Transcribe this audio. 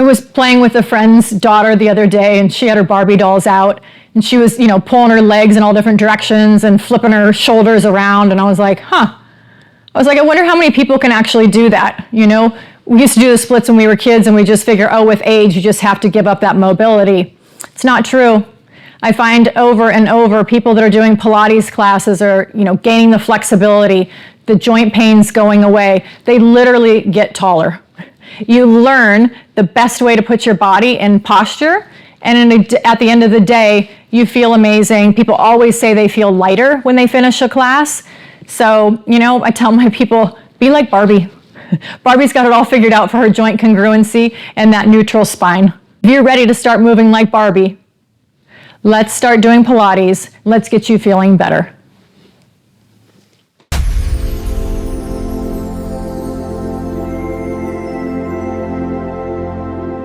was playing with a friend's daughter the other day, and she had her Barbie dolls out, and she was, pulling her legs in all different directions and flipping her shoulders around, and I was like, I wonder how many people can actually do that, We used to do the splits when we were kids, and we just figure, with age, you just have to give up that mobility. It's not true. I find over and over people that are doing Pilates classes are, gaining the flexibility, the joint pains going away. They literally get taller. You learn the best way to put your body in posture, and at the end of the day, you feel amazing. People always say they feel lighter when they finish a class. So, I tell my people, be like Barbie. Barbie's got it all figured out for her joint congruency and that neutral spine. If you're ready to start moving like Barbie, let's start doing Pilates. Let's get you feeling better.